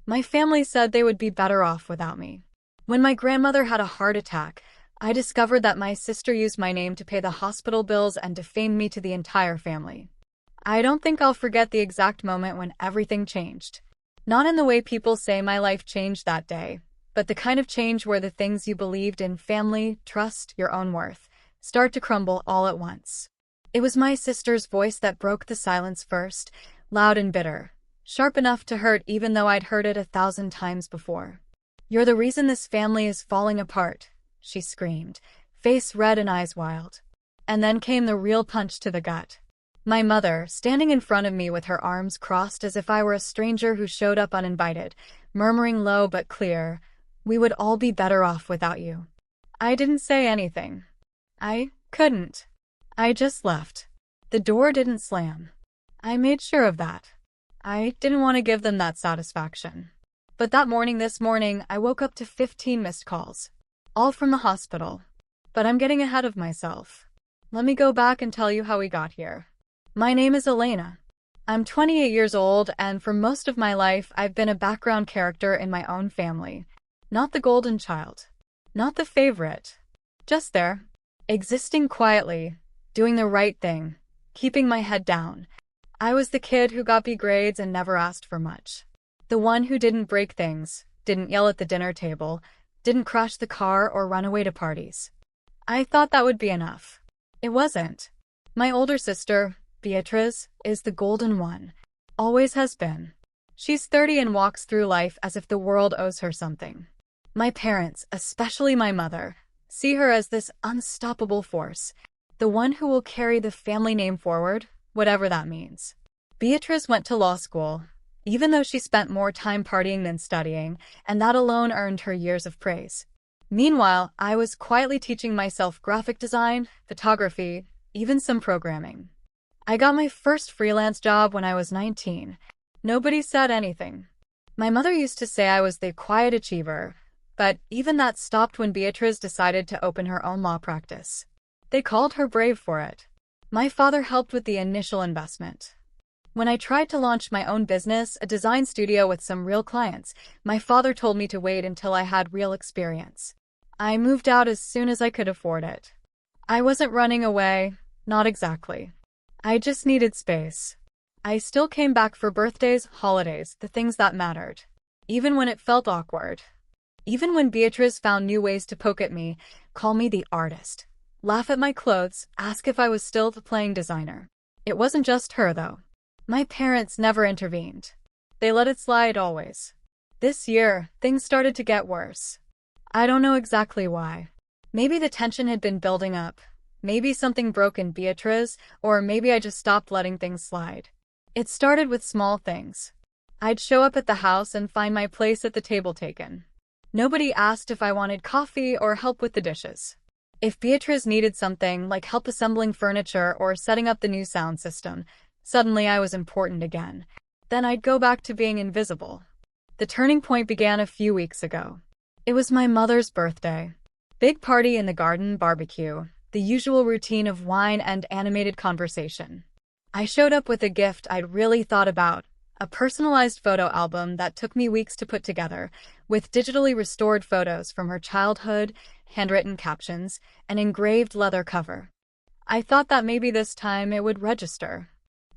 My family said they would be better off without me. When my grandmother had a heart attack, I discovered that my sister used my name to pay the hospital bills and defamed me to the entire family. I don't think I'll forget the exact moment when everything changed. Not in the way people say my life changed that day, but the kind of change where the things you believed in, family, trust, your own worth, start to crumble all at once. It was my sister's voice that broke the silence first, loud and bitter, sharp enough to hurt even though I'd heard it 1,000 times before. "You're the reason this family is falling apart," she screamed, face red and eyes wild. And then came the real punch to the gut. My mother, standing in front of me with her arms crossed as if I were a stranger who showed up uninvited, murmuring low but clear, "We would all be better off without you." I didn't say anything. I couldn't. I just left. The door didn't slam. I made sure of that. I didn't want to give them that satisfaction. But this morning, I woke up to 15 missed calls. All from the hospital. But I'm getting ahead of myself. Let me go back and tell you how we got here. My name is Elena. I'm 28 years old, and for most of my life, I've been a background character in my own family. Not the golden child. Not the favorite. Just there. Existing quietly. Doing the right thing. Keeping my head down. I was the kid who got B grades and never asked for much. The one who didn't break things, didn't yell at the dinner table, didn't crash the car or run away to parties. I thought that would be enough. It wasn't. My older sister, Beatrice, is the golden one. Always has been. She's 30 and walks through life as if the world owes her something. My parents, especially my mother, see her as this unstoppable force, the one who will carry the family name forward, whatever that means. Beatrice went to law school, even though she spent more time partying than studying, and that alone earned her years of praise. Meanwhile, I was quietly teaching myself graphic design, photography, even some programming. I got my first freelance job when I was 19. Nobody said anything. My mother used to say I was the quiet achiever, but even that stopped when Beatrice decided to open her own law practice. They called her brave for it. My father helped with the initial investment. When I tried to launch my own business, a design studio with some real clients, my father told me to wait until I had real experience. I moved out as soon as I could afford it. I wasn't running away, not exactly. I just needed space. I still came back for birthdays, holidays, the things that mattered. Even when it felt awkward. Even when Beatrice found new ways to poke at me, call me the artist, laugh at my clothes, ask if I was still the playing designer. It wasn't just her, though. My parents never intervened. They let it slide always. This year, things started to get worse. I don't know exactly why. Maybe the tension had been building up. Maybe something broke in Beatrice, or maybe I just stopped letting things slide. It started with small things. I'd show up at the house and find my place at the table taken. Nobody asked if I wanted coffee or help with the dishes. If Beatrice needed something, like help assembling furniture or setting up the new sound system, suddenly I was important again. Then I'd go back to being invisible. The turning point began a few weeks ago. It was my mother's birthday. Big party in the garden, barbecue, the usual routine of wine and animated conversation. I showed up with a gift I'd really thought about, a personalized photo album that took me weeks to put together, with digitally restored photos from her childhood, handwritten captions, and engraved leather cover. I thought that maybe this time it would register.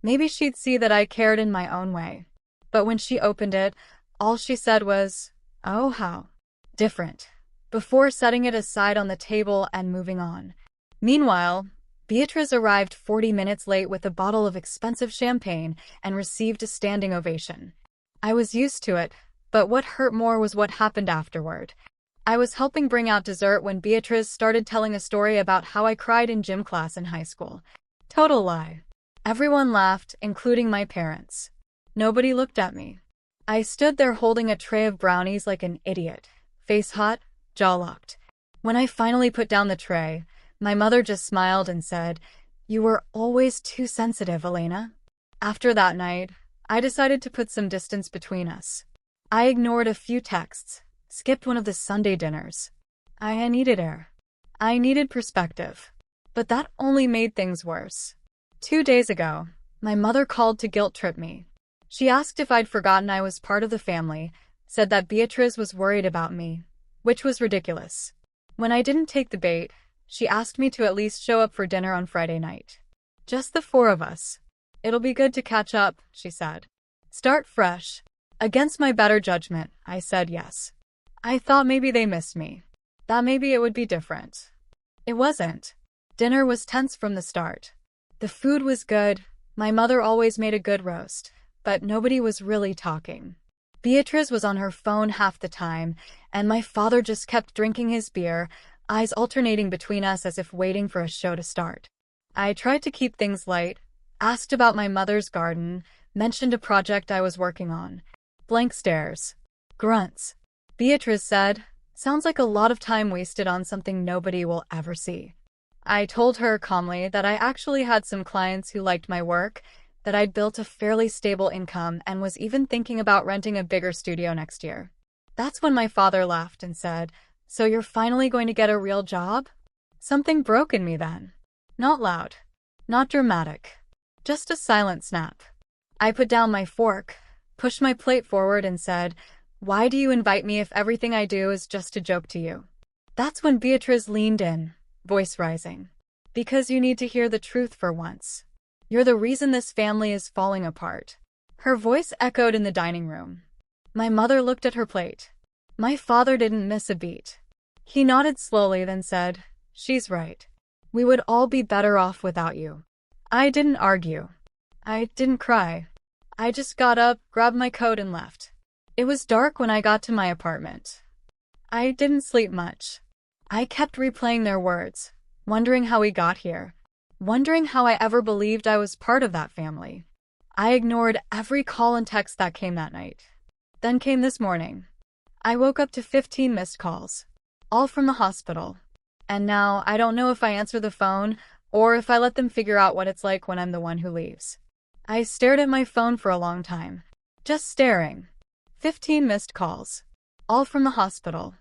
Maybe she'd see that I cared in my own way. But when she opened it, all she said was, "Oh, how different," before setting it aside on the table and moving on. Meanwhile, Beatrice arrived 40 minutes late with a bottle of expensive champagne and received a standing ovation. I was used to it, but what hurt more was what happened afterward. I was helping bring out dessert when Beatrice started telling a story about how I cried in gym class in high school. Total lie. Everyone laughed, including my parents. Nobody looked at me. I stood there holding a tray of brownies like an idiot, face hot, jaw locked. When I finally put down the tray, my mother just smiled and said, "You were always too sensitive, Elena." After that night, I decided to put some distance between us. I ignored a few texts, skipped one of the Sunday dinners. I needed air. I needed perspective. But that only made things worse. 2 days ago, my mother called to guilt trip me. She asked if I'd forgotten I was part of the family, said that Beatrice was worried about me, which was ridiculous. When I didn't take the bait, she asked me to at least show up for dinner on Friday night. Just the four of us. It'll be good to catch up, she said. Start fresh. Against my better judgment, I said yes. I thought maybe they missed me. That maybe it would be different. It wasn't. Dinner was tense from the start. The food was good. My mother always made a good roast, but nobody was really talking. Beatrice was on her phone half the time, and my father just kept drinking his beer, eyes alternating between us as if waiting for a show to start. I tried to keep things light, asked about my mother's garden, mentioned a project I was working on. Blank stares. Grunts. Beatrice said, "Sounds like a lot of time wasted on something nobody will ever see." I told her calmly that I actually had some clients who liked my work, that I'd built a fairly stable income and was even thinking about renting a bigger studio next year. That's when my father laughed and said, "So you're finally going to get a real job?" Something broke in me then. Not loud. Not dramatic. Just a silent snap. I put down my fork, pushed my plate forward and said, "Why do you invite me if everything I do is just a joke to you?" That's when Beatrice leaned in, voice rising. "Because you need to hear the truth for once. You're the reason this family is falling apart." Her voice echoed in the dining room. My mother looked at her plate. My father didn't miss a beat. He nodded slowly, then said, "She's right. We would all be better off without you." I didn't argue. I didn't cry. I just got up, grabbed my coat and left. It was dark when I got to my apartment. I didn't sleep much. I kept replaying their words, wondering how we got here, wondering how I ever believed I was part of that family. I ignored every call and text that came that night. Then came this morning. I woke up to 15 missed calls, all from the hospital. And now I don't know if I answer the phone or if I let them figure out what it's like when I'm the one who leaves. I stared at my phone for a long time. Just staring. 15 missed calls. All from the hospital.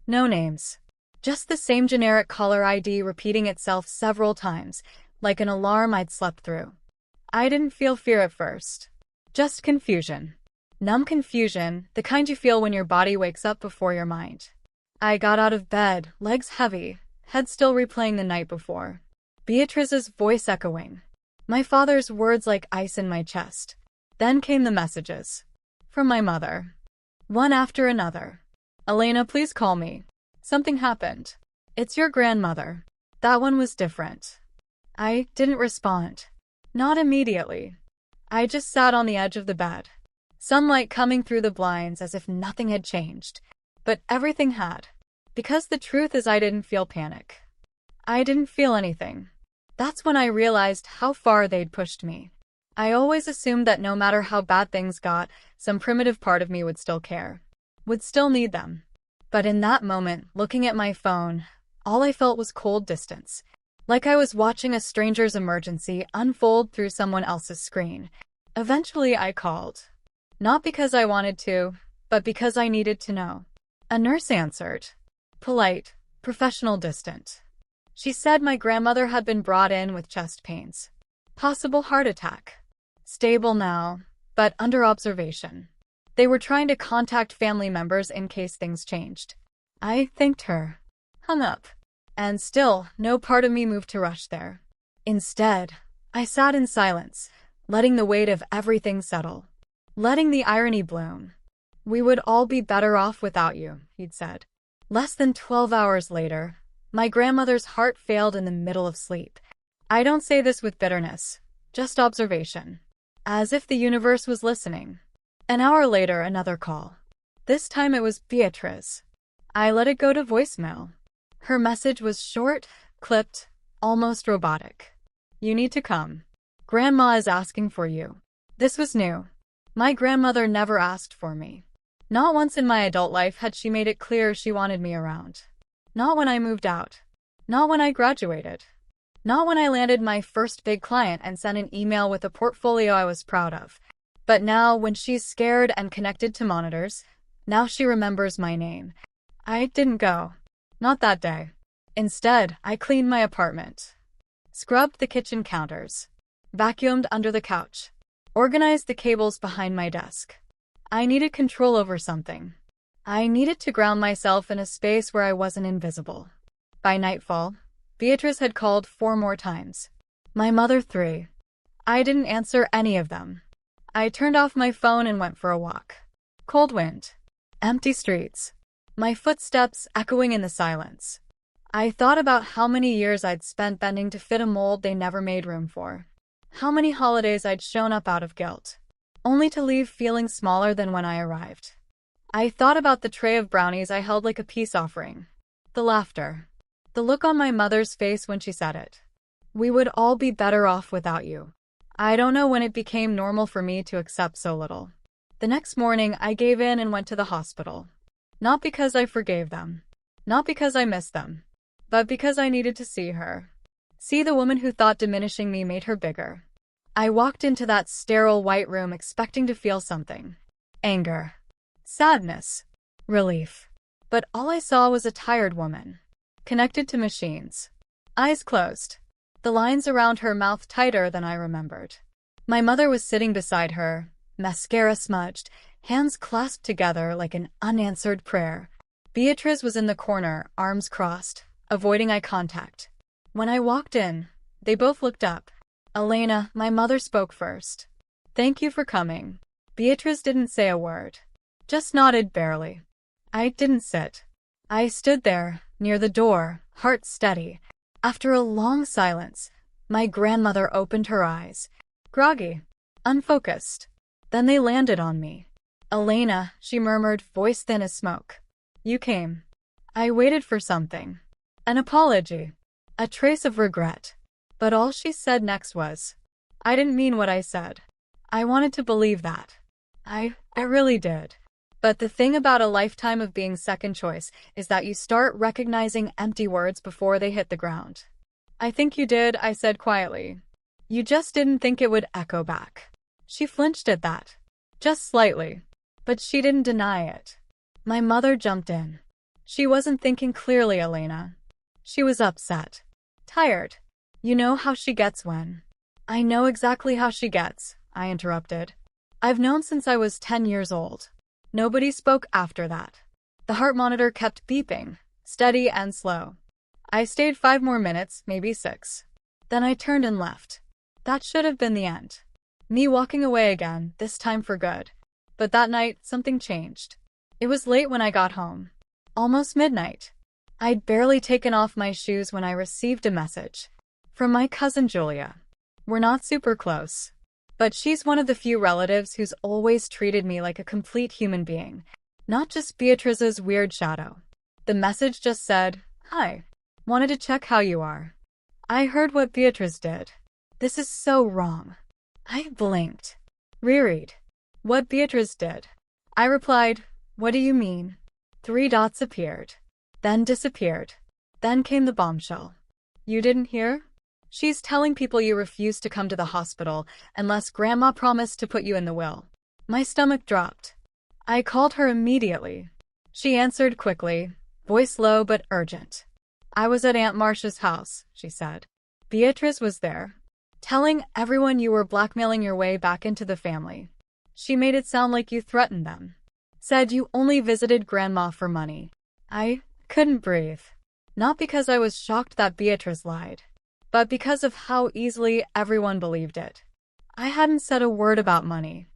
No names. Just the same generic caller ID repeating itself several times, like an alarm I'd slept through. I didn't feel fear at first. Just confusion. Numb confusion, the kind you feel when your body wakes up before your mind. I got out of bed, legs heavy, head still replaying the night before. Beatrice's voice echoing. My father's words like ice in my chest. Then came the messages. From my mother. One after another. "Elena, please call me. Something happened. It's your grandmother." That one was different. I didn't respond. Not immediately. I just sat on the edge of the bed. Sunlight coming through the blinds as if nothing had changed. But everything had. Because the truth is I didn't feel panic. I didn't feel anything. That's when I realized how far they'd pushed me. I always assumed that no matter how bad things got, some primitive part of me would still care. Would still need them. But in that moment, looking at my phone, all I felt was cold distance. Like I was watching a stranger's emergency unfold through someone else's screen. Eventually I called. Not because I wanted to, but because I needed to know. A nurse answered. Polite, professional, distant. She said my grandmother had been brought in with chest pains. Possible heart attack. Stable now, but under observation. They were trying to contact family members in case things changed. I thanked her. Hung up. And still, no part of me moved to rush there. Instead, I sat in silence, letting the weight of everything settle. Letting the irony bloom. "We would all be better off without you," he'd said. Less than 12 hours later, my grandmother's heart failed in the middle of sleep. I don't say this with bitterness, just observation. As if the universe was listening. An hour later, another call. This time it was Beatrice. I let it go to voicemail. Her message was short, clipped, almost robotic. "You need to come. Grandma is asking for you." This was new. My grandmother never asked for me. Not once in my adult life had she made it clear she wanted me around. Not when I moved out. Not when I graduated. Not when I landed my first big client and sent an email with a portfolio I was proud of. But now, when she's scared and connected to monitors, now she remembers my name. I didn't go. Not that day. Instead, I cleaned my apartment. Scrubbed the kitchen counters. Vacuumed under the couch. Organized the cables behind my desk. I needed control over something. I needed to ground myself in a space where I wasn't invisible. By nightfall, Beatrice had called 4 more times. My mother 3. I didn't answer any of them. I turned off my phone and went for a walk. Cold wind. Empty streets. My footsteps echoing in the silence. I thought about how many years I'd spent bending to fit a mold they never made room for. How many holidays I'd shown up out of guilt, only to leave feeling smaller than when I arrived. I thought about the tray of brownies I held like a peace offering. The laughter. The look on my mother's face when she said it. We would all be better off without you. I don't know when it became normal for me to accept so little. The next morning, I gave in and went to the hospital. Not because I forgave them. Not because I missed them. But because I needed to see her. See the woman who thought diminishing me made her bigger. I walked into that sterile white room expecting to feel something. Anger. Sadness. Relief. But all I saw was a tired woman. Connected to machines. Eyes closed. The lines around her mouth tighter than I remembered. My mother was sitting beside her, mascara smudged, hands clasped together like an unanswered prayer. Beatrice was in the corner, arms crossed, avoiding eye contact. When I walked in, they both looked up. Elena, my mother spoke first. Thank you for coming. Beatrice didn't say a word. Just nodded barely. I didn't sit. I stood there, near the door, heart steady. After a long silence, my grandmother opened her eyes. Groggy. Unfocused. Then they landed on me. Elena, she murmured, voice thin as smoke. You came. I waited for something. An apology. A trace of regret. But all she said next was, I didn't mean what I said. I wanted to believe that. I really did. But the thing about a lifetime of being second choice is that you start recognizing empty words before they hit the ground. I think you did, I said quietly. You just didn't think it would echo back. She flinched at that. Just slightly. But she didn't deny it. My mother jumped in. She wasn't thinking clearly, Elena. She was upset. Tired. You know how she gets when. I know exactly how she gets, I interrupted. I've known since I was 10 years old. Nobody spoke after that. The heart monitor kept beeping, steady and slow. I stayed 5 more minutes, maybe 6. Then I turned and left. That should have been the end. Me walking away again, this time for good. But that night, something changed. It was late when I got home. Almost midnight. I'd barely taken off my shoes when I received a message. From my cousin Julia. We're not super close. But she's one of the few relatives who's always treated me like a complete human being, not just Beatrice's weird shadow. The message just said, Hi. Wanted to check how you are. I heard what Beatrice did. This is so wrong. I blinked. Reread. What Beatrice did. I replied, What do you mean? 3 dots appeared. Then disappeared. Then came the bombshell. You didn't hear? She's telling people you refused to come to the hospital unless Grandma promised to put you in the will. My stomach dropped. I called her immediately. She answered quickly, voice low but urgent. I was at Aunt Marcia's house, she said. Beatrice was there, telling everyone you were blackmailing your way back into the family. She made it sound like you threatened them. Said you only visited Grandma for money. I couldn't breathe. Not because I was shocked that Beatrice lied, but because of how easily everyone believed it. I hadn't said a word about money.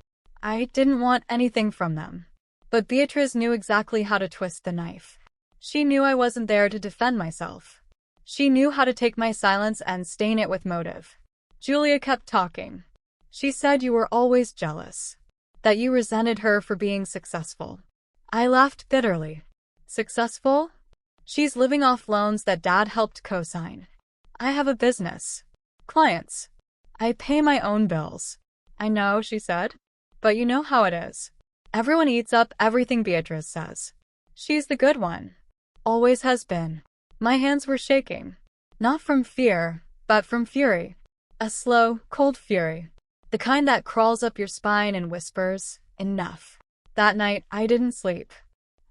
I didn't want anything from them. But Beatrice knew exactly how to twist the knife. She knew I wasn't there to defend myself. She knew how to take my silence and stain it with motive. Julia kept talking. She said you were always jealous. That you resented her for being successful. I laughed bitterly. Successful? She's living off loans that Dad helped co-sign. I have a business. Clients. I pay my own bills. I know, she said. But you know how it is. Everyone eats up everything Beatrice says. She's the good one. Always has been. My hands were shaking. Not from fear, but from fury. A slow, cold fury. The kind that crawls up your spine and whispers, enough. That night, I didn't sleep.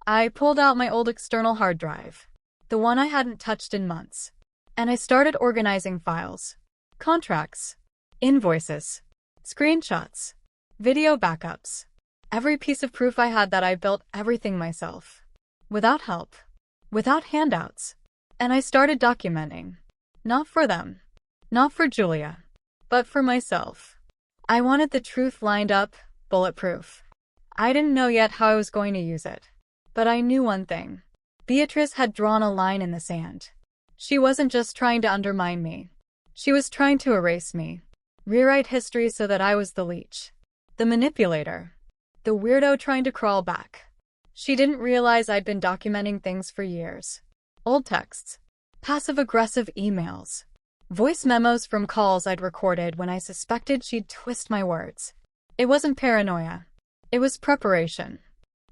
I pulled out my old external hard drive. The one I hadn't touched in months. And I started organizing files. Contracts. Invoices. Screenshots. Video backups. Every piece of proof I had that I built everything myself. Without help. Without handouts. And I started documenting. Not for them. Not for Julia. But for myself. I wanted the truth lined up, bulletproof. I didn't know yet how I was going to use it. But I knew one thing. Beatrice had drawn a line in the sand. She wasn't just trying to undermine me. She was trying to erase me. Rewrite history so that I was the leech. The manipulator. The weirdo trying to crawl back. She didn't realize I'd been documenting things for years. Old texts. Passive-aggressive emails. Voice memos from calls I'd recorded when I suspected she'd twist my words. It wasn't paranoia. It was preparation.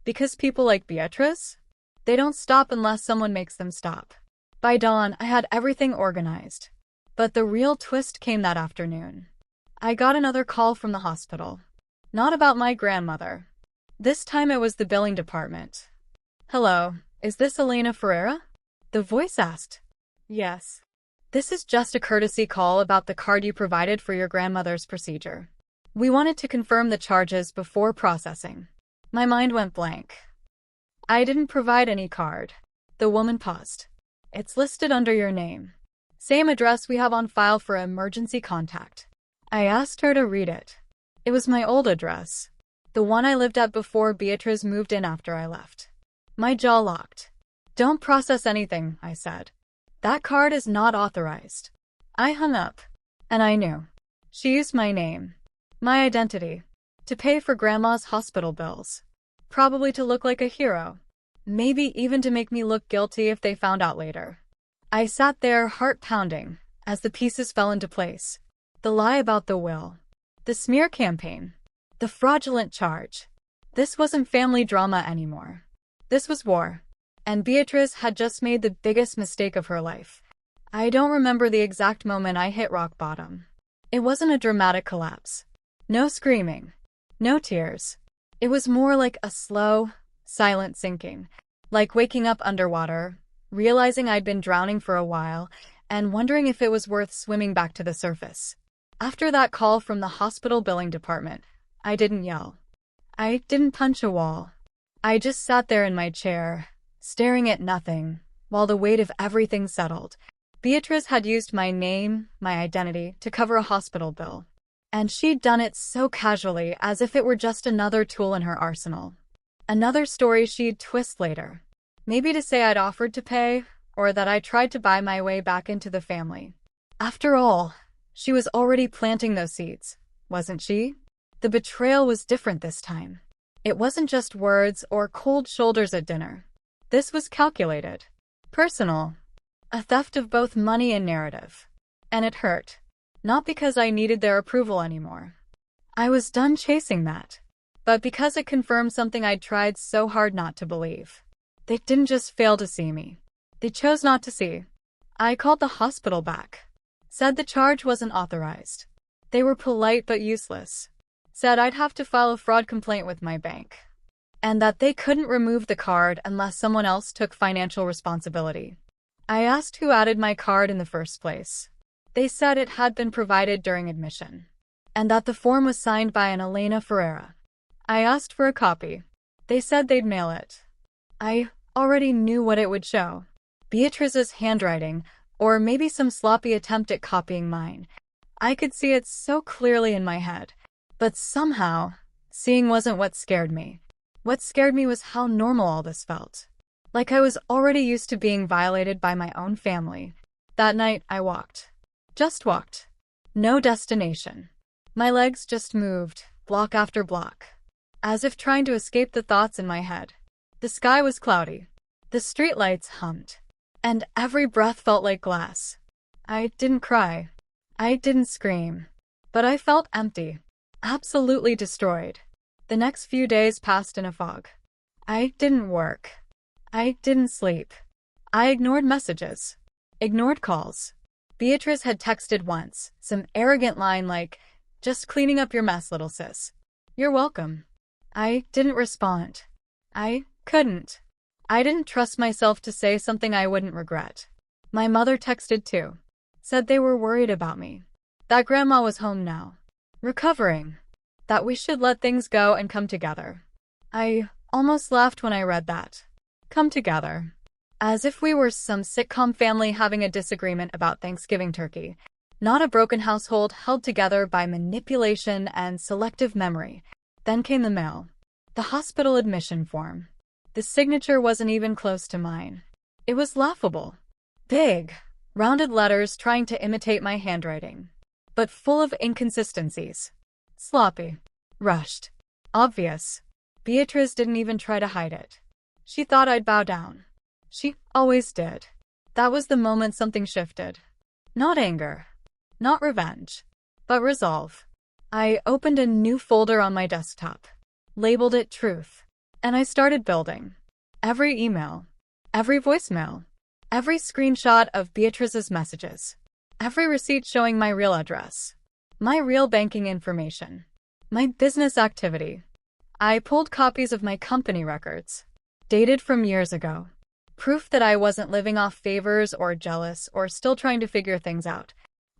Because people like Beatrice? They don't stop unless someone makes them stop. By dawn, I had everything organized. But the real twist came that afternoon. I got another call from the hospital. Not about my grandmother. This time it was the billing department. "Hello, is this Elena Ferreira?" The voice asked. "Yes. This is just a courtesy call about the card you provided for your grandmother's procedure. We wanted to confirm the charges before processing." My mind went blank. "I didn't provide any card." The woman paused. "It's listed under your name. Same address we have on file for emergency contact." I asked her to read it. It was my old address. The one I lived at before Beatrice moved in after I left. My jaw locked. "Don't process anything," I said. "That card is not authorized." I hung up. And I knew. She used my name. My identity. To pay for Grandma's hospital bills. Probably to look like a hero. Maybe even to make me look guilty if they found out later. I sat there, heart pounding, as the pieces fell into place. The lie about the will. The smear campaign. The fraudulent charge. This wasn't family drama anymore. This was war. And Beatrice had just made the biggest mistake of her life. I don't remember the exact moment I hit rock bottom. It wasn't a dramatic collapse. No screaming. No tears. It was more like a slow, silent sinking. Like waking up underwater, realizing I'd been drowning for a while, and wondering if it was worth swimming back to the surface. After that call from the hospital billing department, I didn't yell. I didn't punch a wall. I just sat there in my chair, staring at nothing, while the weight of everything settled. Beatrice had used my name, my identity, to cover a hospital bill. And she'd done it so casually, as if it were just another tool in her arsenal. Another story she'd twist later. Maybe to say I'd offered to pay, or that I tried to buy my way back into the family. After all, she was already planting those seeds, wasn't she? The betrayal was different this time. It wasn't just words or cold shoulders at dinner. This was calculated. Personal. A theft of both money and narrative. And it hurt. Not because I needed their approval anymore. I was done chasing that. But because it confirmed something I'd tried so hard not to believe. They didn't just fail to see me. They chose not to see. I called the hospital back. Said the charge wasn't authorized. They were polite but useless. Said I'd have to file a fraud complaint with my bank. And that they couldn't remove the card unless someone else took financial responsibility. I asked who added my card in the first place. They said it had been provided during admission, and that the form was signed by an Elena Ferreira. I asked for a copy. They said they'd mail it. I already knew what it would show. Beatrice's handwriting, or maybe some sloppy attempt at copying mine. I could see it so clearly in my head. But somehow, seeing wasn't what scared me. What scared me was how normal all this felt. Like I was already used to being violated by my own family. That night, I walked. Just walked. No destination. My legs just moved, block after block, as if trying to escape the thoughts in my head. The sky was cloudy. The streetlights hummed. And every breath felt like glass. I didn't cry. I didn't scream. But I felt empty. Absolutely destroyed. The next few days passed in a fog. I didn't work. I didn't sleep. I ignored messages. Ignored calls. Beatrice had texted once, some arrogant line like, "Just cleaning up your mess, little sis. You're welcome." I didn't respond. I couldn't. I didn't trust myself to say something I wouldn't regret. My mother texted too. Said they were worried about me. That Grandma was home now. Recovering. That we should let things go and come together. I almost laughed when I read that. Come together. As if we were some sitcom family having a disagreement about Thanksgiving turkey. Not a broken household held together by manipulation and selective memory. Then came the mail. The hospital admission form. The signature wasn't even close to mine. It was laughable. Big, rounded letters trying to imitate my handwriting. But full of inconsistencies. Sloppy. Rushed. Obvious. Beatrice didn't even try to hide it. She thought I'd bow down. She always did. That was the moment something shifted. Not anger. Not revenge. But resolve. I opened a new folder on my desktop. Labeled it Truth. And I started building. Every email. Every voicemail. Every screenshot of Beatrice's messages. Every receipt showing my real address. My real banking information. My business activity. I pulled copies of my company records. Dated from years ago. Proof that I wasn't living off favors or jealous or still trying to figure things out.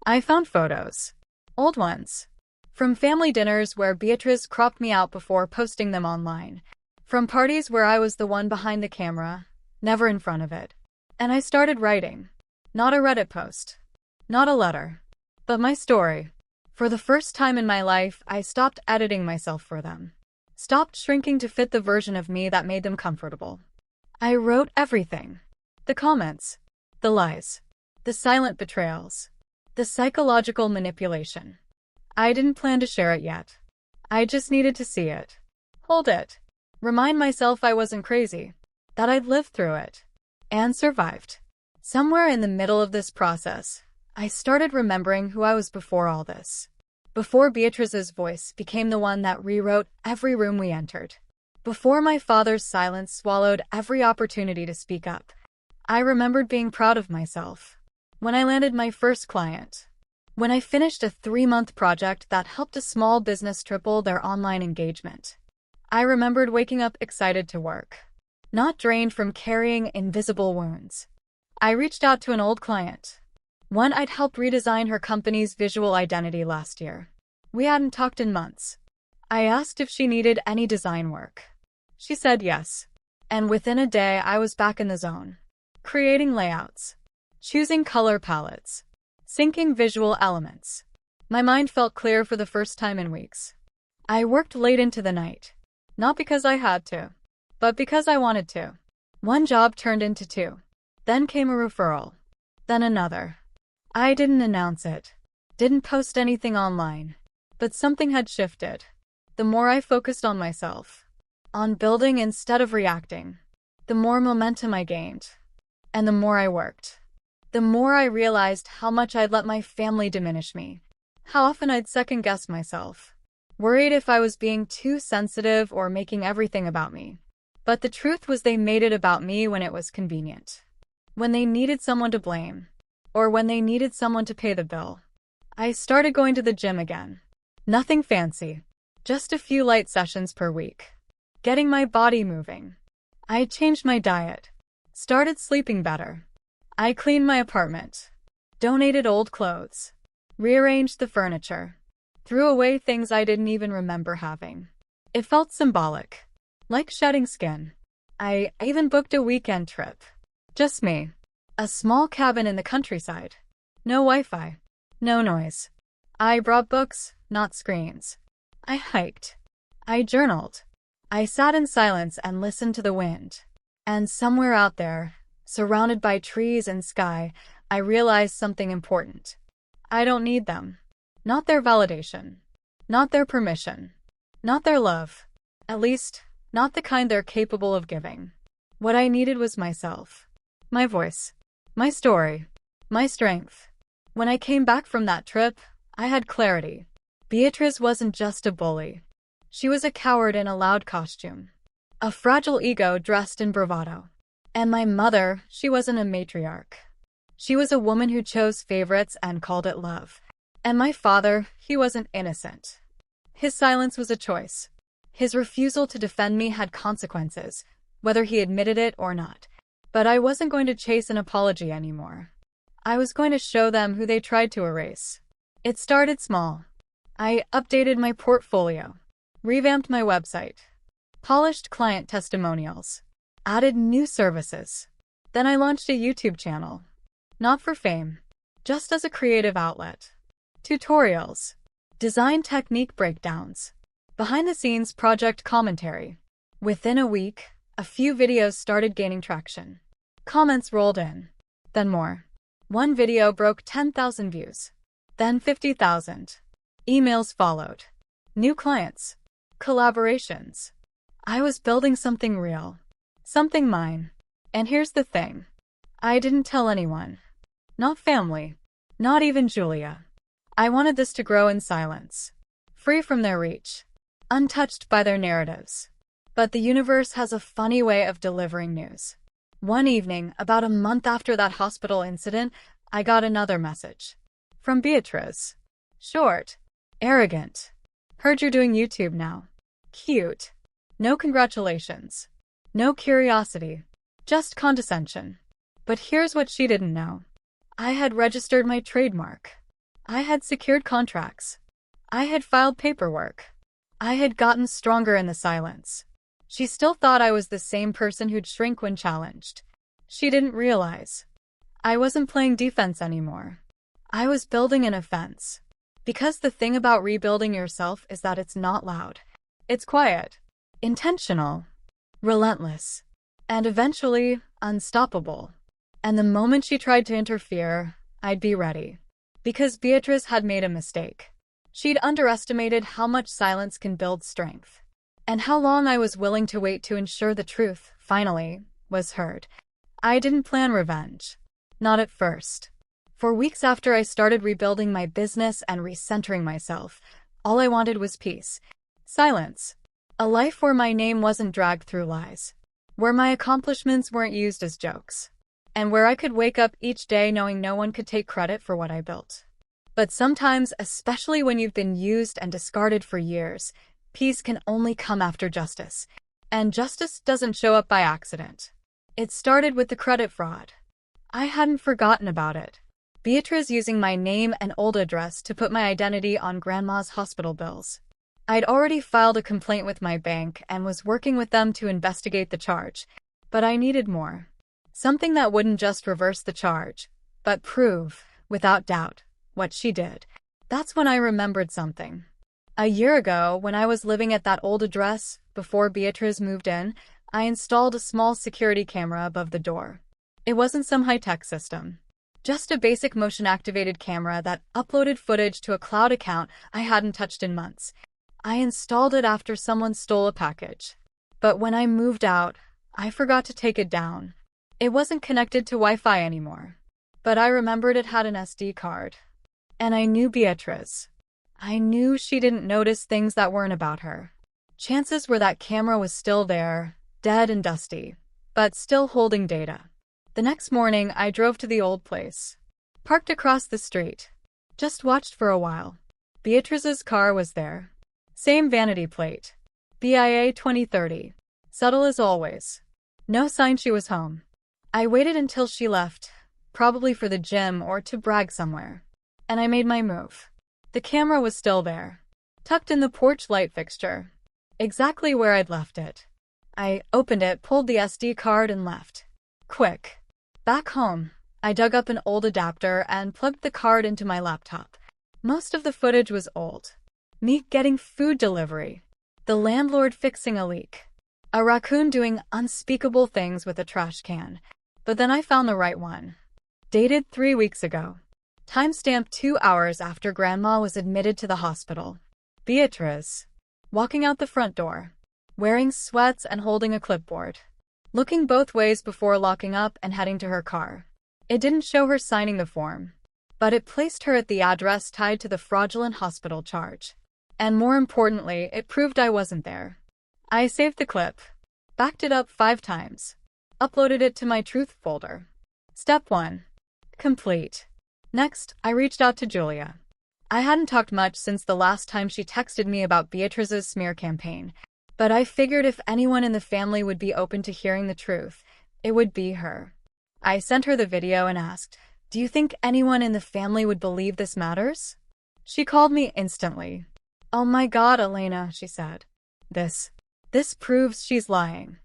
I found photos. Old ones. From family dinners where Beatrice cropped me out before posting them online. From parties where I was the one behind the camera, never in front of it. And I started writing. Not a Reddit post. Not a letter. But my story. For the first time in my life, I stopped editing myself for them. Stopped shrinking to fit the version of me that made them comfortable. I wrote everything. The comments. The lies. The silent betrayals. The psychological manipulation. I didn't plan to share it yet. I just needed to see it. Hold it. Remind myself I wasn't crazy. That I'd lived through it. And survived. Somewhere in the middle of this process, I started remembering who I was before all this. Before Beatrice's voice became the one that rewrote every room we entered. Before my father's silence swallowed every opportunity to speak up. I remembered being proud of myself. When I landed my first client. When I finished a 3-month project that helped a small business triple their online engagement. I remembered waking up excited to work. Not drained from carrying invisible wounds. I reached out to an old client. One I'd helped redesign her company's visual identity last year. We hadn't talked in months. I asked if she needed any design work. She said yes. And within a day I was back in the zone. Creating layouts. Choosing color palettes. Syncing visual elements. My mind felt clear for the first time in weeks. I worked late into the night. Not because I had to, but because I wanted to. One job turned into 2. Then came a referral. Then another. I didn't announce it. Didn't post anything online. But something had shifted. The more I focused on myself. On building instead of reacting. The more momentum I gained. And the more I worked. The more I realized how much I'd let my family diminish me. How often I'd second-guess myself. Worried if I was being too sensitive or making everything about me. But the truth was they made it about me when it was convenient. When they needed someone to blame. Or when they needed someone to pay the bill. I started going to the gym again. Nothing fancy. Just a few light sessions per week. Getting my body moving. I changed my diet. Started sleeping better. I cleaned my apartment. Donated old clothes. Rearranged the furniture. Threw away things I didn't even remember having. It felt symbolic. Like shedding skin. I even booked a weekend trip. Just me. A small cabin in the countryside. No Wi-Fi. No noise. I brought books, not screens. I hiked. I journaled. I sat in silence and listened to the wind. And somewhere out there, surrounded by trees and sky, I realized something important. I don't need them. Not their validation. Not their permission. Not their love. At least, not the kind they're capable of giving. What I needed was myself. My voice. My story. My strength. When I came back from that trip, I had clarity. Beatrice wasn't just a bully. She was a coward in a loud costume. A fragile ego dressed in bravado. And my mother, she wasn't a matriarch. She was a woman who chose favorites and called it love. And my father, he wasn't innocent. His silence was a choice. His refusal to defend me had consequences, whether he admitted it or not. But I wasn't going to chase an apology anymore. I was going to show them who they tried to erase. It started small. I updated my portfolio. Revamped my website. polished client testimonials, added new services. Then I launched a YouTube channel. Not for fame, just as a creative outlet. Tutorials, design technique breakdowns, behind-the-scenes project commentary. Within a week, a few videos started gaining traction. Comments rolled in. Then more. One video broke 10,000 views. Then 50,000. Emails followed. New clients. Collaborations. I was building something real. Something mine. And here's the thing. I didn't tell anyone. Not family. Not even Julia. I wanted this to grow in silence. Free from their reach. Untouched by their narratives. But the universe has a funny way of delivering news. One evening, about a month after that hospital incident, I got another message. From Beatrice. Short. Arrogant. Heard you're doing YouTube now. Cute. No congratulations. No curiosity. Just condescension. But here's what she didn't know. I had registered my trademark. I had secured contracts. I had filed paperwork. I had gotten stronger in the silence. She still thought I was the same person who'd shrink when challenged. She didn't realize. I wasn't playing defense anymore. I was building an offense. Because the thing about rebuilding yourself is that it's not loud. It's quiet. Intentional. Relentless. And eventually, unstoppable. And the moment she tried to interfere, I'd be ready. Because Beatrice had made a mistake. She'd underestimated how much silence can build strength. And how long I was willing to wait to ensure the truth, finally, was heard. I didn't plan revenge. Not at first. For weeks after I started rebuilding my business and recentering myself, all I wanted was peace. Silence. A life where my name wasn't dragged through lies. Where my accomplishments weren't used as jokes. And where I could wake up each day knowing no one could take credit for what I built. But sometimes, especially when you've been used and discarded for years, peace can only come after justice. And justice doesn't show up by accident. It started with the credit fraud. I hadn't forgotten about it. Beatrice using my name and old address to put my identity on Grandma's hospital bills. I'd already filed a complaint with my bank and was working with them to investigate the charge. But I needed more. Something that wouldn't just reverse the charge, but prove, without doubt, what she did. That's when I remembered something. A year ago, when I was living at that old address, before Beatrice moved in, I installed a small security camera above the door. It wasn't some high-tech system. Just a basic motion-activated camera that uploaded footage to a cloud account I hadn't touched in months. I installed it after someone stole a package. But when I moved out, I forgot to take it down. It wasn't connected to Wi-Fi anymore. But I remembered it had an SD card. And I knew Beatrice. I knew she didn't notice things that weren't about her. Chances were that camera was still there, dead and dusty, but still holding data. The next morning, I drove to the old place. Parked across the street. Just watched for a while. Beatrice's car was there. Same vanity plate. BIA 2030. Subtle as always. No sign she was home. I waited until she left, probably for the gym or to brag somewhere. And I made my move. The camera was still there, tucked in the porch light fixture, exactly where I'd left it. I opened it, pulled the SD card, and left. Quick. Back home, I dug up an old adapter and plugged the card into my laptop. Most of the footage was old. Me getting food delivery, the landlord fixing a leak, a raccoon doing unspeakable things with a trash can. But then I found the right one. Dated 3 weeks ago. Timestamp 2 hours after Grandma was admitted to the hospital. Beatrice. Walking out the front door. Wearing sweats and holding a clipboard. Looking both ways before locking up and heading to her car. It didn't show her signing the form. But it placed her at the address tied to the fraudulent hospital charge. And more importantly, it proved I wasn't there. I saved the clip. Backed it up 5 times. Uploaded it to my truth folder. Step 1. Complete. Next, I reached out to Julia. I hadn't talked much since the last time she texted me about Beatrice's smear campaign, but I figured if anyone in the family would be open to hearing the truth, it would be her. I sent her the video and asked, "Do you think anyone in the family would believe this matters?" She called me instantly. "Oh my God, Elena," she said. This proves she's lying.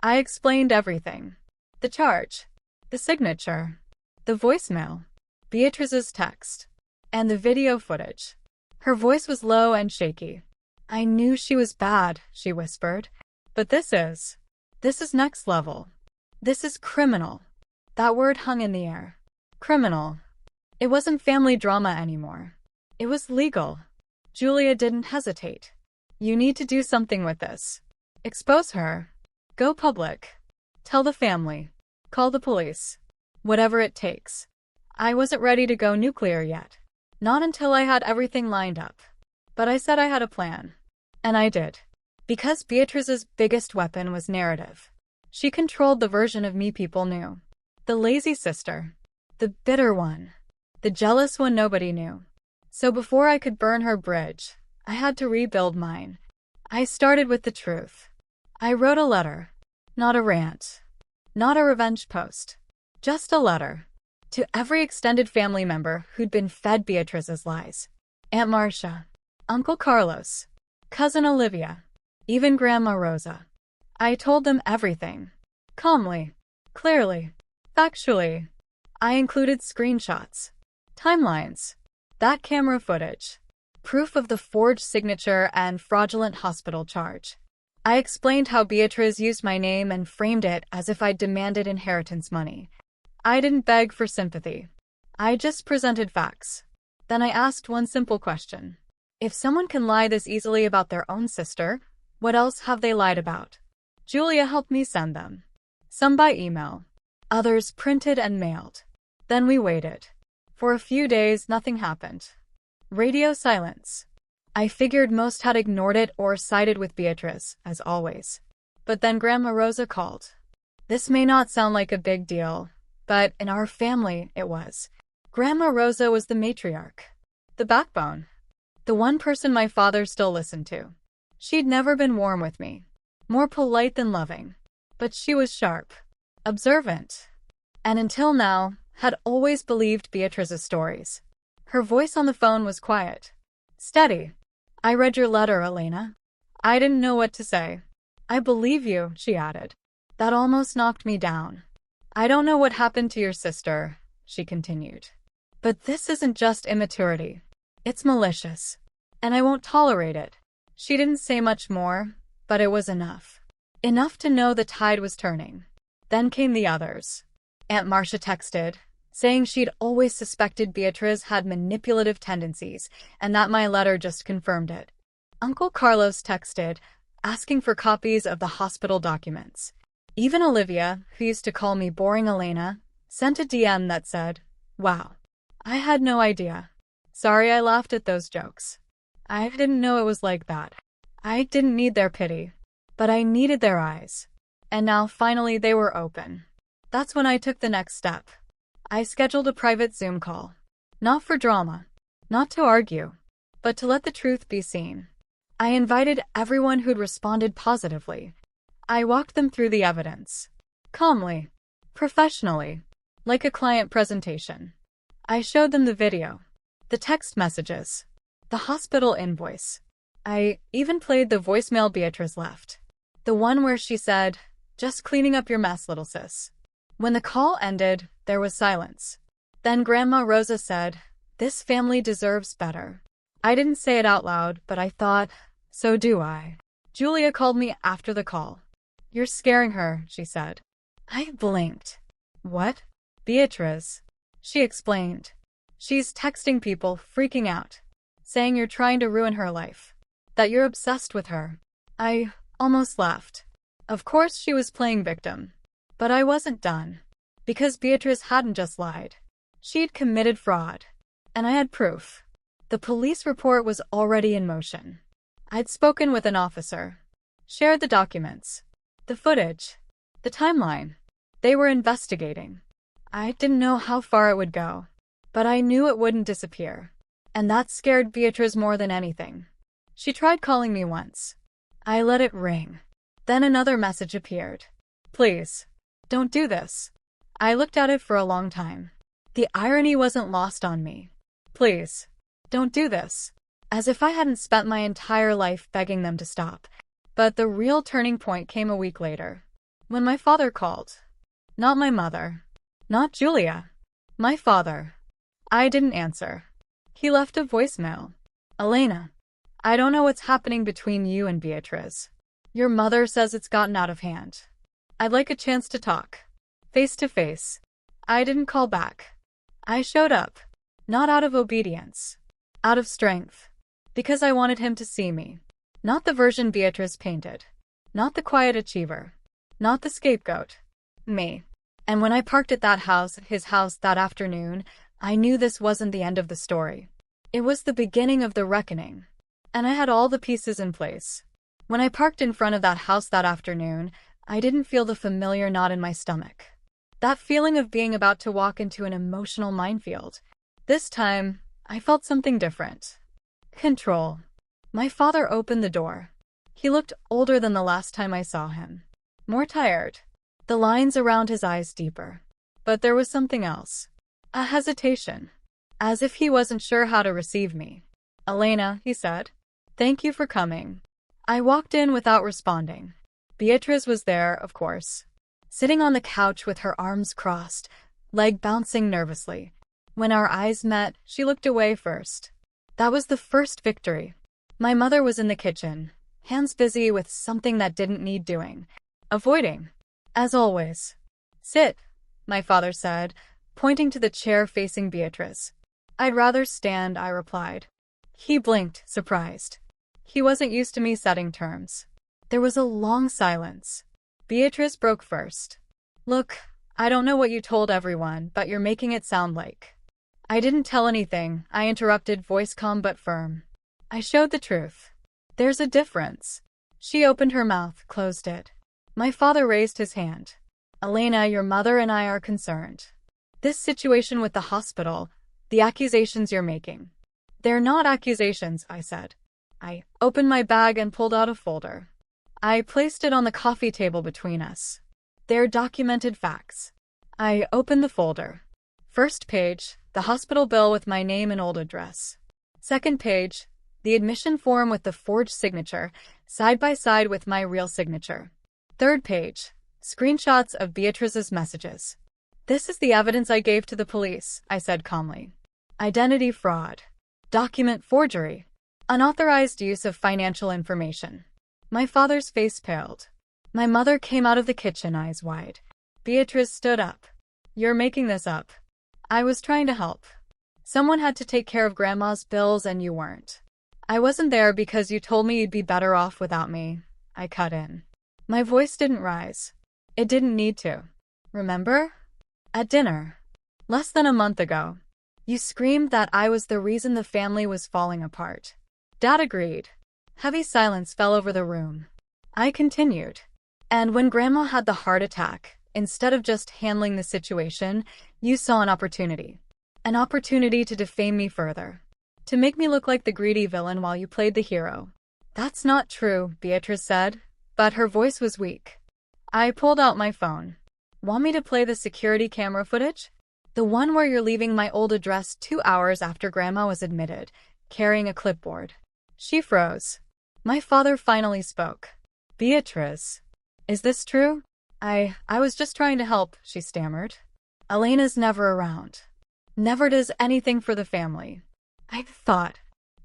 I explained everything. The charge, the signature, the voicemail, Beatrice's text, and the video footage. Her voice was low and shaky. I knew she was bad, she whispered. But this is next level. This is criminal. That word hung in the air. Criminal. It wasn't family drama anymore. It was legal. Julia didn't hesitate. You need to do something with this. Expose her. Go public. Tell the family. Call the police. Whatever it takes. I wasn't ready to go nuclear yet. Not until I had everything lined up. But I said I had a plan. And I did. Because Beatrice's biggest weapon was narrative. She controlled the version of me people knew. The lazy sister. The bitter one. The jealous one nobody knew. So before I could burn her bridge, I had to rebuild mine. I started with the truth. I wrote a letter. Not a rant. Not a revenge post. Just a letter. To every extended family member who'd been fed Beatrice's lies. Aunt Marcia. Uncle Carlos. Cousin Olivia. Even Grandma Rosa. I told them everything. Calmly. Clearly. Factually. I included screenshots. Timelines. That camera footage. Proof of the forged signature and fraudulent hospital charge. I explained how Beatrice used my name and framed it as if I'd demanded inheritance money. I didn't beg for sympathy. I just presented facts. Then I asked one simple question. If someone can lie this easily about their own sister, what else have they lied about? Julia helped me send them. Some by email. Others printed and mailed. Then we waited. For a few days, nothing happened. Radio silence. I figured most had ignored it or sided with Beatrice, as always. But then Grandma Rosa called. This may not sound like a big deal, but in our family, it was. Grandma Rosa was the matriarch. The backbone. The one person my father still listened to. She'd never been warm with me. More polite than loving. But she was sharp. Observant. And until now, had always believed Beatrice's stories. Her voice on the phone was quiet. Steady. I read your letter, Elena. I didn't know what to say. I believe you, she added. That almost knocked me down. I don't know what happened to your sister, she continued. But this isn't just immaturity. It's malicious. And I won't tolerate it. She didn't say much more, but it was enough. Enough to know the tide was turning. Then came the others. Aunt Marcia texted, saying she'd always suspected Beatrice had manipulative tendencies, and that my letter just confirmed it. Uncle Carlos texted, asking for copies of the hospital documents. Even Olivia, who used to call me Boring Elena, sent a DM that said, Wow. I had no idea. Sorry I laughed at those jokes. I didn't know it was like that. I didn't need their pity. But I needed their eyes. And now finally they were open. That's when I took the next step. I scheduled a private Zoom call. Not for drama. Not to argue. But to let the truth be seen. I invited everyone who'd responded positively. I walked them through the evidence. Calmly. Professionally. Like a client presentation. I showed them the video. The text messages. The hospital invoice. I even played the voicemail Beatrice left. The one where she said, Just cleaning up your mess, little sis. When the call ended, there was silence. Then Grandma Rosa said, This family deserves better. I didn't say it out loud, but I thought, so do I. Julia called me after the call. You're scaring her, she said. I blinked. What? Beatrice. She explained. She's texting people, freaking out. Saying you're trying to ruin her life. That you're obsessed with her. I almost laughed. Of course she was playing victim. But I wasn't done. Because Beatrice hadn't just lied. She'd committed fraud. And I had proof. The police report was already in motion. I'd spoken with an officer. Shared the documents. The footage. The timeline. They were investigating. I didn't know how far it would go. But I knew it wouldn't disappear. And that scared Beatrice more than anything. She tried calling me once. I let it ring. Then another message appeared. Please. Don't do this. I looked at it for a long time. The irony wasn't lost on me. Please. Don't do this. As if I hadn't spent my entire life begging them to stop. But the real turning point came a week later, when my father called. Not my mother. Not Julia. My father. I didn't answer. He left a voicemail. Elena, I don't know what's happening between you and Beatrice. Your mother says it's gotten out of hand. I'd like a chance to talk. Face to face. I didn't call back. I showed up. Not out of obedience. Out of strength. Because I wanted him to see me. Not the version Beatrice painted. Not the quiet achiever. Not the scapegoat. Me. And when I parked at his house that afternoon, I knew this wasn't the end of the story. It was the beginning of the reckoning. And I had all the pieces in place. When I parked in front of that house that afternoon, I didn't feel the familiar knot in my stomach. That feeling of being about to walk into an emotional minefield. This time, I felt something different. Control. My father opened the door. He looked older than the last time I saw him. More tired. The lines around his eyes deeper. But there was something else. A hesitation. As if he wasn't sure how to receive me. Elena, he said. Thank you for coming. I walked in without responding. Beatrice was there, of course. Sitting on the couch with her arms crossed, leg bouncing nervously. When our eyes met, she looked away first. That was the first victory. My mother was in the kitchen, hands busy with something that didn't need doing. Avoiding. As always. Sit, my father said, pointing to the chair facing Beatrice. I'd rather stand, I replied. He blinked, surprised. He wasn't used to me setting terms. There was a long silence. Beatrice broke first. Look, I don't know what you told everyone, but you're making it sound like. I didn't tell anything, I interrupted, voice calm but firm. I showed the truth. There's a difference. She opened her mouth, closed it. My father raised his hand. Elena, your mother and I are concerned. This situation with the hospital, the accusations you're making. They're not accusations, I said. I opened my bag and pulled out a folder. I placed it on the coffee table between us. They're documented facts. I opened the folder. First page, the hospital bill with my name and old address. Second page, the admission form with the forged signature, side by side with my real signature. Third page, screenshots of Beatrice's messages. This is the evidence I gave to the police, I said calmly. Identity fraud. Document forgery. Unauthorized use of financial information. My father's face paled. My mother came out of the kitchen, eyes wide. Beatrice stood up. You're making this up. I was trying to help. Someone had to take care of Grandma's bills and you weren't. I wasn't there because you told me you'd be better off without me. I cut in. My voice didn't rise. It didn't need to. Remember? At dinner. Less than a month ago. You screamed that I was the reason the family was falling apart. Dad agreed. Heavy silence fell over the room. I continued. And when Grandma had the heart attack, instead of just handling the situation, you saw an opportunity. An opportunity to defame me further. To make me look like the greedy villain while you played the hero. That's not true, Beatrice said, but her voice was weak. I pulled out my phone. Want me to play the security camera footage? The one where you're leaving my old address 2 hours after Grandma was admitted, carrying a clipboard. She froze. My father finally spoke. Beatrice, is this true? I was just trying to help, she stammered. Elena's never around. Never does anything for the family.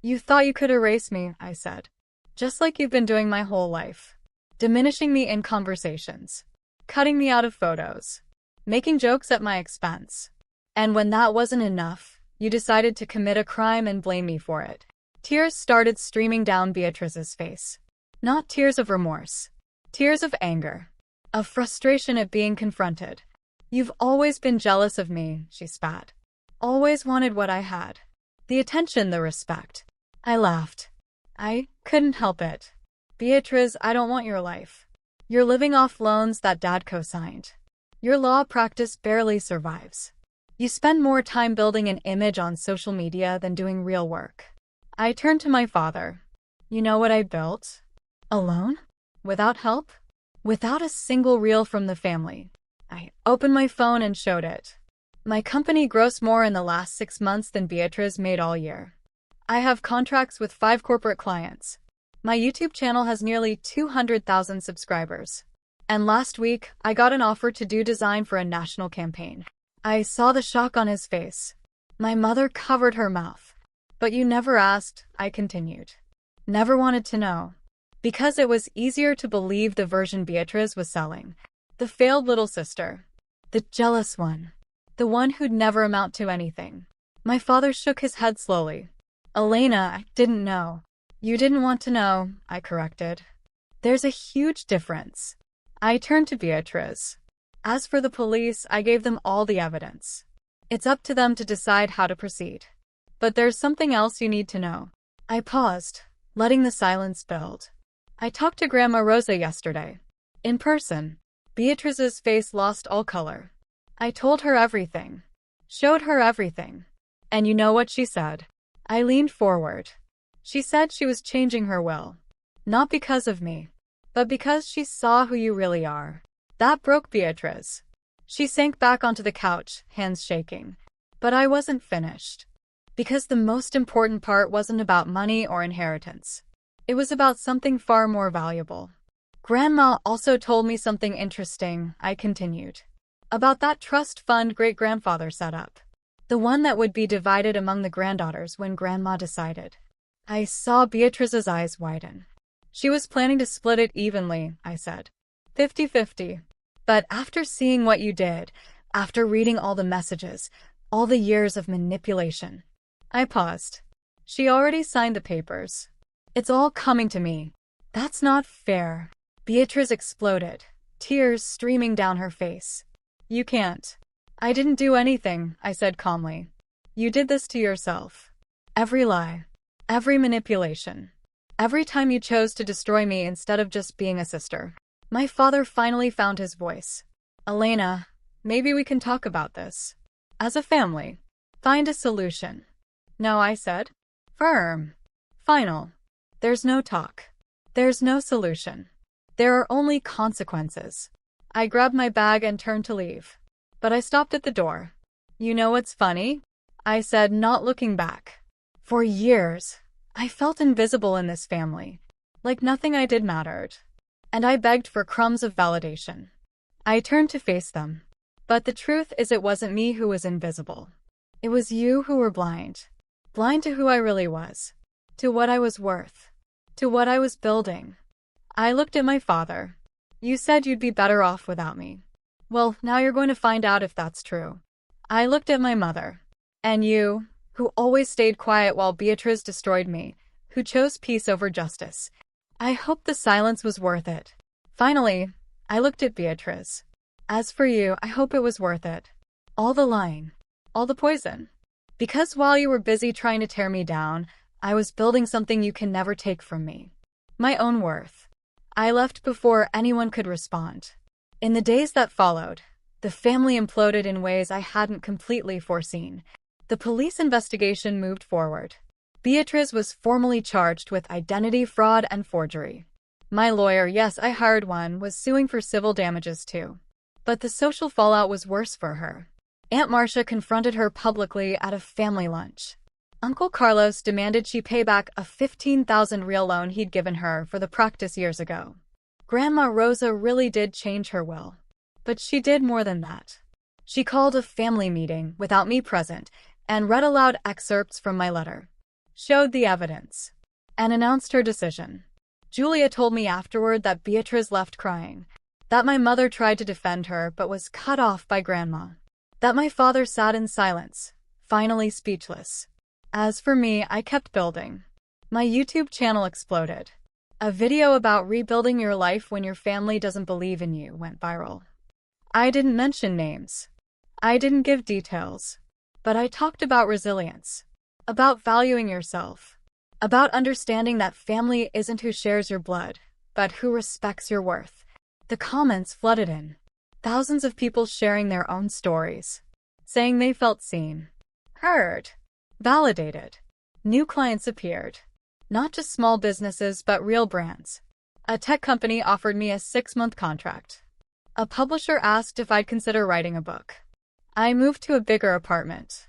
You thought you could erase me, I said. Just like you've been doing my whole life. Diminishing me in conversations. Cutting me out of photos. Making jokes at my expense. And when that wasn't enough, you decided to commit a crime and blame me for it. Tears started streaming down Beatrice's face. Not tears of remorse. Tears of anger. Of frustration at being confronted. You've always been jealous of me, she spat. Always wanted what I had. The attention, the respect. I laughed. I couldn't help it. Beatrice, I don't want your life. You're living off loans that Dad co-signed. Your law practice barely survives. You spend more time building an image on social media than doing real work. I turned to my father. You know what I built? Alone? Without help? Without a single reel from the family. I opened my phone and showed it. My company grossed more in the last 6 months than Beatrice made all year. I have contracts with 5 corporate clients. My YouTube channel has nearly 200,000 subscribers. And last week, I got an offer to do design for a national campaign. I saw the shock on his face. My mother covered her mouth. But you never asked, I continued. Never wanted to know. Because it was easier to believe the version Beatriz was selling. The failed little sister. The jealous one. The one who'd never amount to anything. My father shook his head slowly. Elena, I didn't know. You didn't want to know, I corrected. There's a huge difference. I turned to Beatriz. As for the police, I gave them all the evidence. It's up to them to decide how to proceed. But there's something else you need to know. I paused, letting the silence build. I talked to Grandma Rosa yesterday. In person. Beatriz's face lost all color. I told her everything. Showed her everything. And you know what she said? I leaned forward. She said she was changing her will. Not because of me, but because she saw who you really are. That broke Beatriz. She sank back onto the couch, hands shaking. But I wasn't finished. Because the most important part wasn't about money or inheritance. It was about something far more valuable. Grandma also told me something interesting, I continued. About that trust fund great-grandfather set up. The one that would be divided among the granddaughters when Grandma decided. I saw Beatriz's eyes widen. She was planning to split it evenly, I said. 50-50. But after seeing what you did, after reading all the messages, all the years of manipulation. I paused. She already signed the papers. It's all coming to me. That's not fair. Beatriz exploded, tears streaming down her face. You can't. I didn't do anything, I said calmly. You did this to yourself. Every lie. Every manipulation. Every time you chose to destroy me instead of just being a sister. My father finally found his voice. Elena, maybe we can talk about this. As a family. Find a solution. No, I said. Firm. Final. There's no talk. There's no solution. There are only consequences. I grabbed my bag and turned to leave. But I stopped at the door. You know what's funny? I said, not looking back. For years, I felt invisible in this family. Like nothing I did mattered. And I begged for crumbs of validation. I turned to face them. But the truth is it wasn't me who was invisible. It was you who were blind. Blind to who I really was. To what I was worth. To what I was building. I looked at my father. You said you'd be better off without me. Well, now you're going to find out if that's true. I looked at my mother. And you, who always stayed quiet while Beatriz destroyed me, who chose peace over justice. I hope the silence was worth it. Finally, I looked at Beatriz. As for you, I hope it was worth it. All the lying. All the poison. Because while you were busy trying to tear me down, I was building something you can never take from me. My own worth. I left before anyone could respond. In the days that followed, the family imploded in ways I hadn't completely foreseen. The police investigation moved forward. Beatriz was formally charged with identity fraud and forgery. My lawyer, yes, I hired one, was suing for civil damages too. But the social fallout was worse for her. Aunt Marcia confronted her publicly at a family lunch. Uncle Carlos demanded she pay back a 15,000 real loan he'd given her for the practice years ago. Grandma Rosa really did change her will. But she did more than that. She called a family meeting without me present and read aloud excerpts from my letter. Showed the evidence. And announced her decision. Julia told me afterward that Beatriz left crying. That my mother tried to defend her but was cut off by Grandma. That my father sat in silence, finally speechless. As for me, I kept building. My YouTube channel exploded. A video about rebuilding your life when your family doesn't believe in you went viral. I didn't mention names. I didn't give details. But I talked about resilience. About valuing yourself. About understanding that family isn't who shares your blood, but who respects your worth. The comments flooded in. Thousands of people sharing their own stories. Saying they felt seen. Heard. Validated. New clients appeared. Not just small businesses but real brands. A tech company offered me a 6-month contract. A publisher asked if I'd consider writing a book. I moved to a bigger apartment.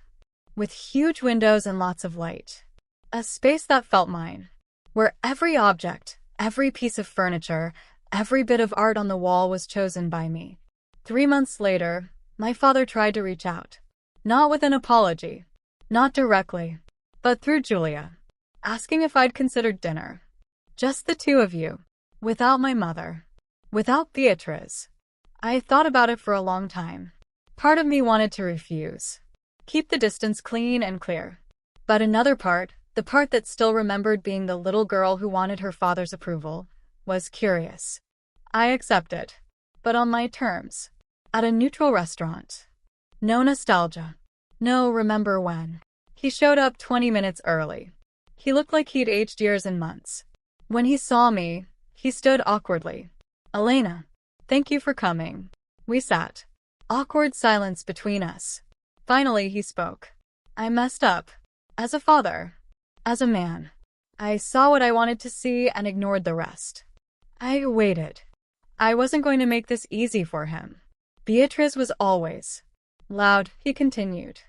With huge windows and lots of light. A space that felt mine. where every object, every piece of furniture, every bit of art on the wall was chosen by me. 3 months later, my father tried to reach out. Not with an apology. Not directly. But through Julia. Asking if I'd considered dinner. Just the two of you. Without my mother. Without Beatriz. I thought about it for a long time. Part of me wanted to refuse. Keep the distance clean and clear. But another part, the part that still remembered being the little girl who wanted her father's approval, was curious. I accepted. But on my terms. At a neutral restaurant. No nostalgia. No remember when. He showed up 20 minutes early. He looked like he'd aged years and months. When he saw me, he stood awkwardly. Elena, thank you for coming. We sat. Awkward silence between us. Finally, he spoke. I messed up. As a father. As a man. I saw what I wanted to see and ignored the rest. I waited. I wasn't going to make this easy for him. Beatriz was always loud, he continued.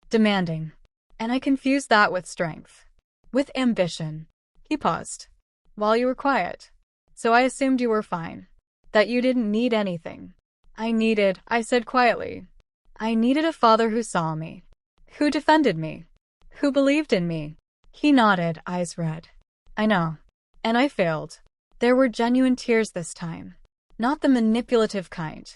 Demanding. And I confused that with strength. With ambition. He paused. While you were quiet. So I assumed you were fine. That you didn't need anything. I said quietly. I needed a father who saw me. Who defended me. Who believed in me. He nodded, eyes red. I know. And I failed. There were genuine tears this time. Not the manipulative kind.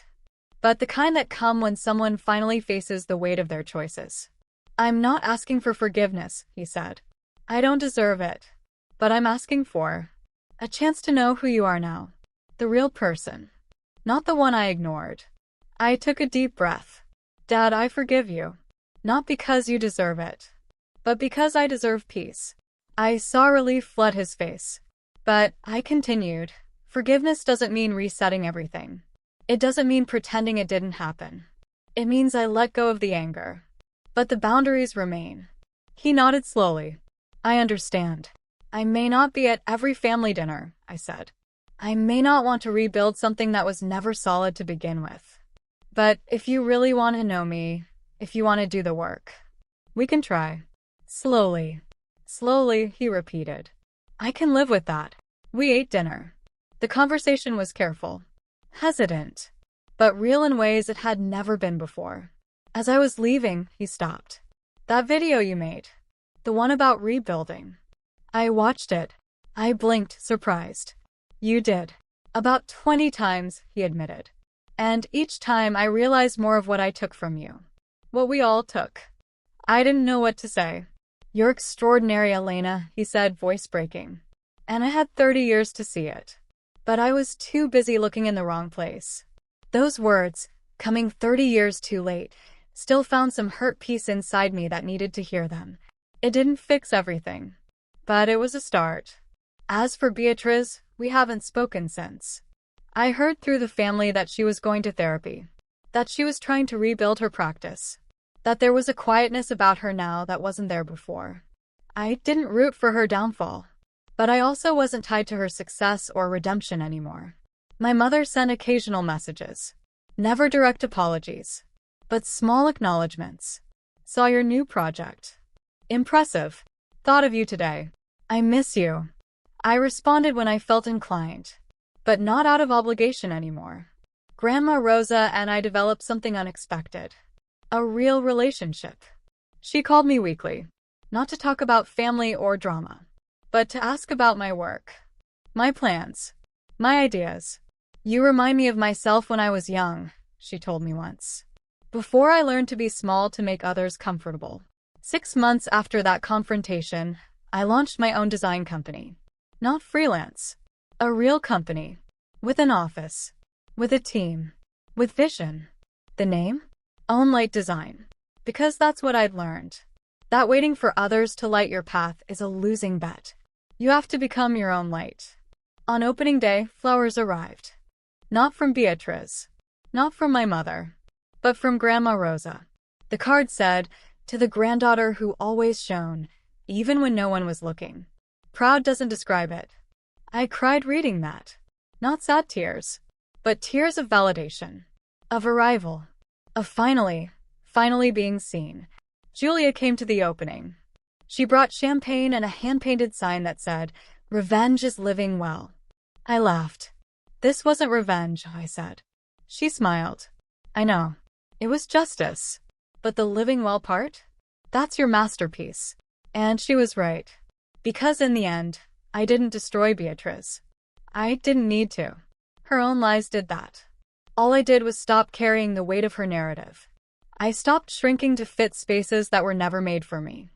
But the kind that come when someone finally faces the weight of their choices. I'm not asking for forgiveness, he said. I don't deserve it. But I'm asking for a chance to know who you are now. The real person. Not the one I ignored. I took a deep breath. Dad, I forgive you. Not because you deserve it. But because I deserve peace. I saw relief flood his face. But, I continued, forgiveness doesn't mean resetting everything. It doesn't mean pretending it didn't happen. It means I let go of the anger. But the boundaries remain. He nodded slowly. I understand. I may not be at every family dinner, I said. I may not want to rebuild something that was never solid to begin with. But if you really want to know me, if you want to do the work, we can try. Slowly. Slowly, he repeated. I can live with that. We ate dinner. The conversation was careful. Hesitant. But real in ways it had never been before. As I was leaving, he stopped. That video you made. The one about rebuilding. I watched it. I blinked, surprised. You did. About 20 times, he admitted. And each time I realized more of what I took from you. What we all took. I didn't know what to say. You're extraordinary, Elena, he said, voice breaking. And I had 30 years to see it. But I was too busy looking in the wrong place. Those words, coming 30 years too late, still found some hurt piece inside me that needed to hear them. It didn't fix everything. But it was a start. As for Beatriz, we haven't spoken since. I heard through the family that she was going to therapy. That she was trying to rebuild her practice. That there was a quietness about her now that wasn't there before. I didn't root for her downfall. But I also wasn't tied to her success or redemption anymore. My mother sent occasional messages. Never direct apologies. But small acknowledgments. Saw your new project. Impressive. Thought of you today. I miss you. I responded when I felt inclined. But not out of obligation anymore. Grandma Rosa and I developed something unexpected. A real relationship. She called me weekly. Not to talk about family or drama. But to ask about my work. My plans. My ideas. You remind me of myself when I was young, she told me once. Before I learned to be small to make others comfortable. 6 months after that confrontation, I launched my own design company. Not freelance. A real company. With an office. With a team. With vision. The name? Own Light Design. Because that's what I'd learned. That waiting for others to light your path is a losing bet. You have to become your own light. On opening day, flowers arrived. Not from Beatriz. Not from my mother. But from Grandma Rosa. The card said, to the granddaughter who always shone, even when no one was looking. Proud doesn't describe it. I cried reading that. Not sad tears. But tears of validation. Of arrival. Of finally being seen. Julia came to the opening. She brought champagne and a hand-painted sign that said, Revenge is living well. I laughed. This wasn't revenge, I said. She smiled. I know. It was justice. But the living well part? That's your masterpiece. And she was right. Because in the end, I didn't destroy Beatrice. I didn't need to. Her own lies did that. All I did was stop carrying the weight of her narrative. I stopped shrinking to fit spaces that were never made for me.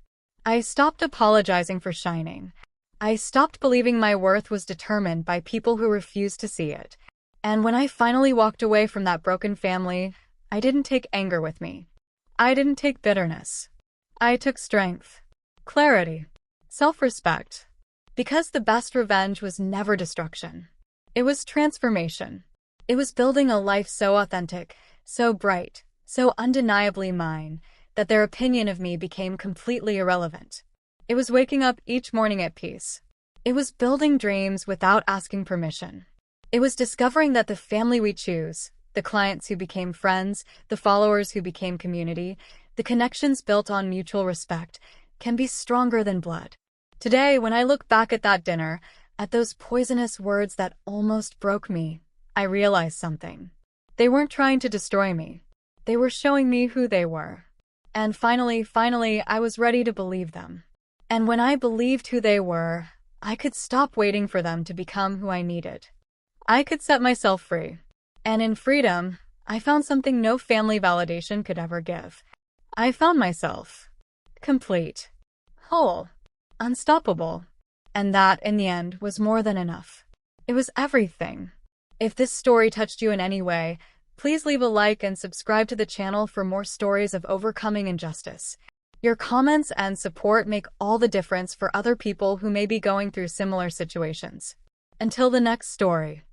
I stopped apologizing for shining. I stopped believing my worth was determined by people who refused to see it. And when I finally walked away from that broken family, I didn't take anger with me. I didn't take bitterness. I took strength, clarity, self-respect. Because the best revenge was never destruction. It was transformation. It was building a life so authentic, so bright, so undeniably mine, that their opinion of me became completely irrelevant. It was waking up each morning at peace. It was building dreams without asking permission. It was discovering that the family we choose, the clients who became friends, the followers who became community, the connections built on mutual respect, can be stronger than blood. Today, when I look back at that dinner, at those poisonous words that almost broke me, I realized something. They weren't trying to destroy me. They were showing me who they were. And finally, I was ready to believe them. And when I believed who they were, I could stop waiting for them to become who I needed. I could set myself free. And in freedom, I found something no family validation could ever give. I found myself. Complete. Whole. Unstoppable. And that, in the end, was more than enough. It was everything. If this story touched you in any way, please leave a like and subscribe to the channel for more stories of overcoming injustice. Your comments and support make all the difference for other people who may be going through similar situations. Until the next story.